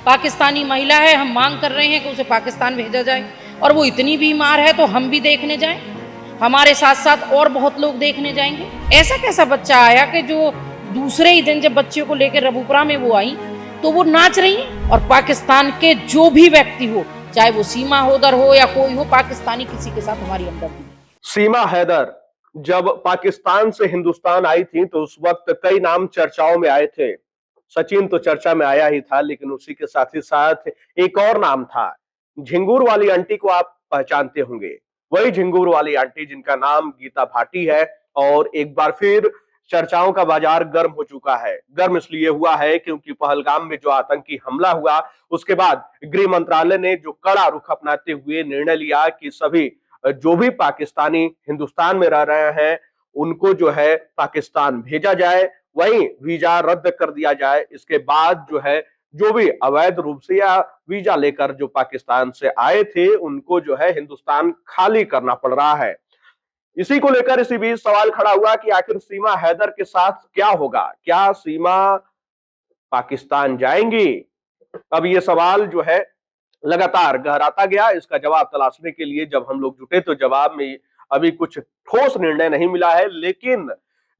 पाकिस्तानी महिला है, हम मांग कर रहे हैं कि उसे पाकिस्तान भेजा जाए, और वो इतनी बीमार है तो हम भी देखने जाएं, हमारे साथ साथ और बहुत लोग देखने जाएंगे। ऐसा कैसा बच्चा आया कि जो दूसरे ही दिन जब बच्चे को लेकर रबूपुरा में वो आई तो वो नाच रही हैं, और पाकिस्तान के जो भी व्यक्ति हो, चाहे वो सीमा हैदर हो या कोई हो, पाकिस्तानी किसी के साथ हमारी हमदर्दी। सीमा हैदर जब पाकिस्तान से हिंदुस्तान आई थी तो उस वक्त कई नाम चर्चाओं में आए थे। सचिन तो चर्चा में आया ही था, लेकिन उसी के साथ ही साथ एक और नाम था। झिंगुर वाली आंटी को आप पहचानते होंगे, वही झिंगुर वाली आंटी जिनका नाम गीता भाटी है। और एक बार फिर चर्चाओं का बाजार गर्म हो चुका है। गर्म इसलिए हुआ है क्योंकि पहलगाम में जो आतंकी हमला हुआ, उसके बाद गृह मंत्रालय ने जो कड़ा रुख अपनाते हुए निर्णय लिया कि सभी जो भी पाकिस्तानी हिंदुस्तान में रह रहे हैं उनको जो है पाकिस्तान भेजा जाए, वहीं वीजा रद्द कर दिया जाए। इसके बाद जो है जो भी अवैध रूप से या वीजा लेकर जो पाकिस्तान से आए थे उनको जो है हिंदुस्तान खाली करना पड़ रहा है। इसी को लेकर इसी बीच सवाल खड़ा हुआ कि आखिर सीमा हैदर के साथ क्या होगा, क्या सीमा पाकिस्तान जाएंगी? अब ये सवाल जो है लगातार गहराता गया। इसका जवाब तलाशने के लिए जब हम लोग जुटे तो जवाब में अभी कुछ ठोस निर्णय नहीं मिला है। लेकिन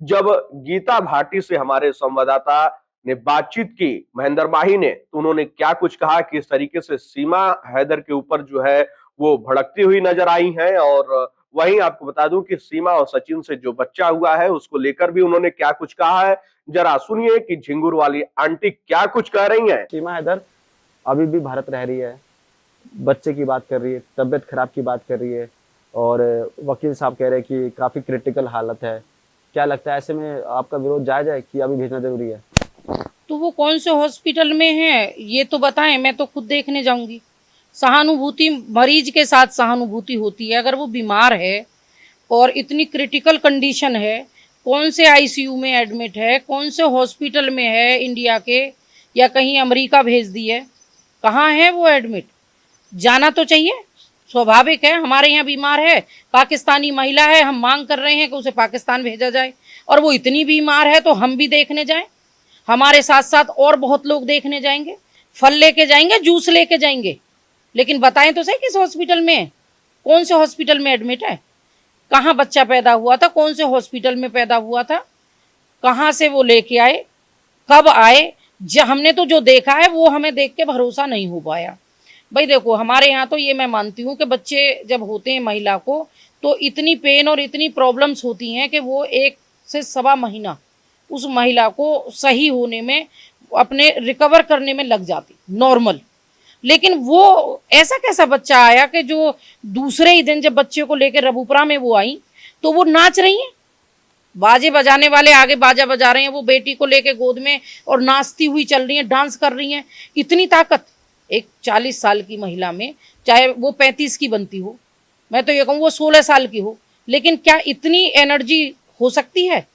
जब गीता भाटी से हमारे संवाददाता ने बातचीत की, महेंद्र माही ने, तो उन्होंने क्या कुछ कहा, किस तरीके से सीमा हैदर के ऊपर जो है वो भड़कती हुई नजर आई हैं। और वहीं आपको बता दूं कि सीमा और सचिन से जो बच्चा हुआ है उसको लेकर भी उन्होंने क्या कुछ कहा है। जरा सुनिए कि झिंगुर वाली आंटी क्या कुछ कह रही हैं। सीमा हैदर अभी भी भारत रह रही है, बच्चे की बात कर रही है, तबीयत खराब की बात कर रही है, और वकील साहब कह रहे हैं कि काफी क्रिटिकल हालत है। क्या लगता है ऐसे में आपका विरोध जायज है कि अभी भेजना जरूरी है? तो वो कौन से हॉस्पिटल में है ये तो बताएं, मैं तो खुद देखने जाऊंगी। सहानुभूति, मरीज के साथ सहानुभूति होती है। अगर वो बीमार है और इतनी क्रिटिकल कंडीशन है, कौन से आईसीयू में एडमिट है, कौन से हॉस्पिटल में है इंडिया के, या कहीं अमेरिका भेज दी है, कहाँ है वो एडमिट, जाना तो चाहिए। स्वाभाविक है, हमारे यहाँ बीमार है, पाकिस्तानी महिला है, हम मांग कर रहे हैं कि उसे पाकिस्तान भेजा जाए, और वो इतनी बीमार है तो हम भी देखने जाएं, हमारे साथ साथ और बहुत लोग देखने जाएंगे, फल लेके जाएंगे, जूस लेके जाएंगे। लेकिन बताएं तो सही किस हॉस्पिटल में, कौन से हॉस्पिटल में एडमिट है, कहाँ बच्चा पैदा हुआ था, कौन से हॉस्पिटल में पैदा हुआ था, कहाँ से वो लेके आए, कब आए। हमने तो जो देखा है वो हमें देख के भरोसा नहीं हो पाया। भाई देखो, हमारे यहाँ तो ये मैं मानती हूँ कि बच्चे जब होते हैं महिला को तो इतनी पेन और इतनी प्रॉब्लम्स होती हैं कि वो 1 से सवा महीना उस महिला को सही होने में, अपने रिकवर करने में लग जाती, नॉर्मल। लेकिन वो ऐसा कैसा बच्चा आया कि जो दूसरे ही दिन जब बच्चे को लेकर रबूपुरा में वो आई तो वो नाच रही हैं, बाजे बजाने वाले आगे बाजा बजा रहे हैं, वो बेटी को लेके गोद में और नाचती हुई चल रही हैं, डांस कर रही हैं। इतनी ताकत एक 40 साल की महिला में, चाहे वो 35 की बनती हो, मैं तो ये कहूँ वो 16 साल की हो, लेकिन क्या इतनी एनर्जी हो सकती है?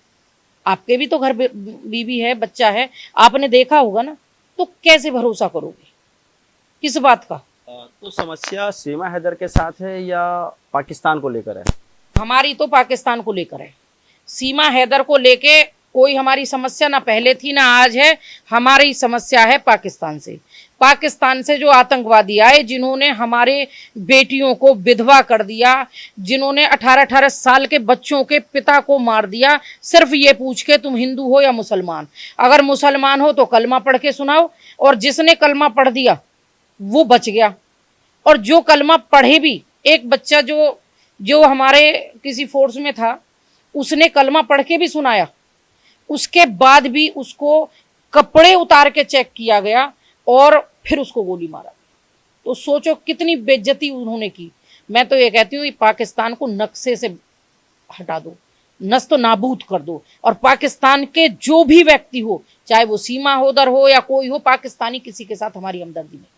आपके भी तो घर बीवी है, बच्चा है, आपने देखा होगा ना, तो कैसे भरोसा करोगे, किस बात का? तो समस्या सीमा हैदर के साथ है या पाकिस्तान को लेकर है? हमारी तो पाकिस्तान को लेकर है। सीमा हैदर को लेके कोई हमारी समस्या ना पहले थी ना आज है, हमारी समस्या है पाकिस्तान से। पाकिस्तान से जो आतंकवादी आए, जिन्होंने हमारे बेटियों को विधवा कर दिया, जिन्होंने 18-18 साल के बच्चों के पिता को मार दिया, सिर्फ ये पूछ के तुम हिंदू हो या मुसलमान। अगर मुसलमान हो तो कलमा पढ़ के सुनाओ, और जिसने कलमा पढ़ दिया वो बच गया, और जो कलमा पढ़े भी, एक बच्चा जो हमारे किसी फोर्स में था, उसने कलमा पढ़ के भी सुनाया, उसके बाद भी उसको कपड़े उतार के चेक किया गया और फिर उसको गोली मारा। तो सोचो कितनी बेइज्जती उन्होंने की। मैं तो ये कहती हूँ पाकिस्तान को नक्शे से हटा दो, नस्त नाबूद कर दो, और पाकिस्तान के जो भी व्यक्ति हो, चाहे वो सीमा हैदर हो या कोई हो, पाकिस्तानी किसी के साथ हमारी हमदर्दी नहीं है।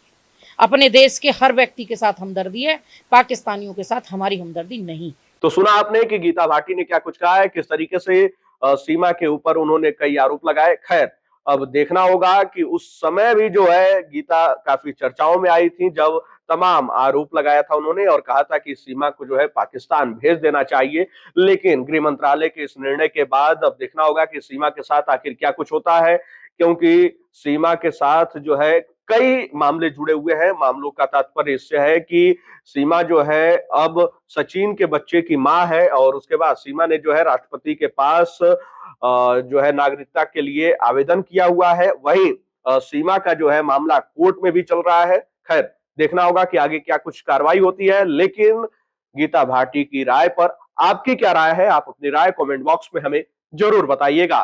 अपने देश के हर व्यक्ति के साथ हमदर्दी है, पाकिस्तानियों के साथ हमारी हमदर्दी नहीं। तो सुना आपने कि गीता भाटी ने क्या कुछ कहा है, किस तरीके से सीमा के ऊपर उन्होंने कई आरोप लगाए। खैर, अब देखना होगा कि उस समय भी जो है गीता काफी चर्चाओं में आई थी जब तमाम आरोप लगाया था उन्होंने और कहा था कि सीमा को जो है पाकिस्तान भेज देना चाहिए। लेकिन गृह मंत्रालय के इस निर्णय के बाद अब देखना होगा कि सीमा के साथ आखिर क्या कुछ होता है, क्योंकि सीमा के साथ जो है कई मामले जुड़े हुए हैं। मामलों का तात्पर्य इससे है कि सीमा जो है अब सचिन के बच्चे की मां है और उसके बाद सीमा ने जो है राष्ट्रपति के पास जो है नागरिकता के लिए आवेदन किया हुआ है। वहीं सीमा का जो है मामला कोर्ट में भी चल रहा है। खैर, देखना होगा कि आगे क्या कुछ कार्रवाई होती है। लेकिन गीता भाटी की राय पर आपकी क्या राय है? आप अपनी राय कमेंट बॉक्स में हमें जरूर बताइएगा।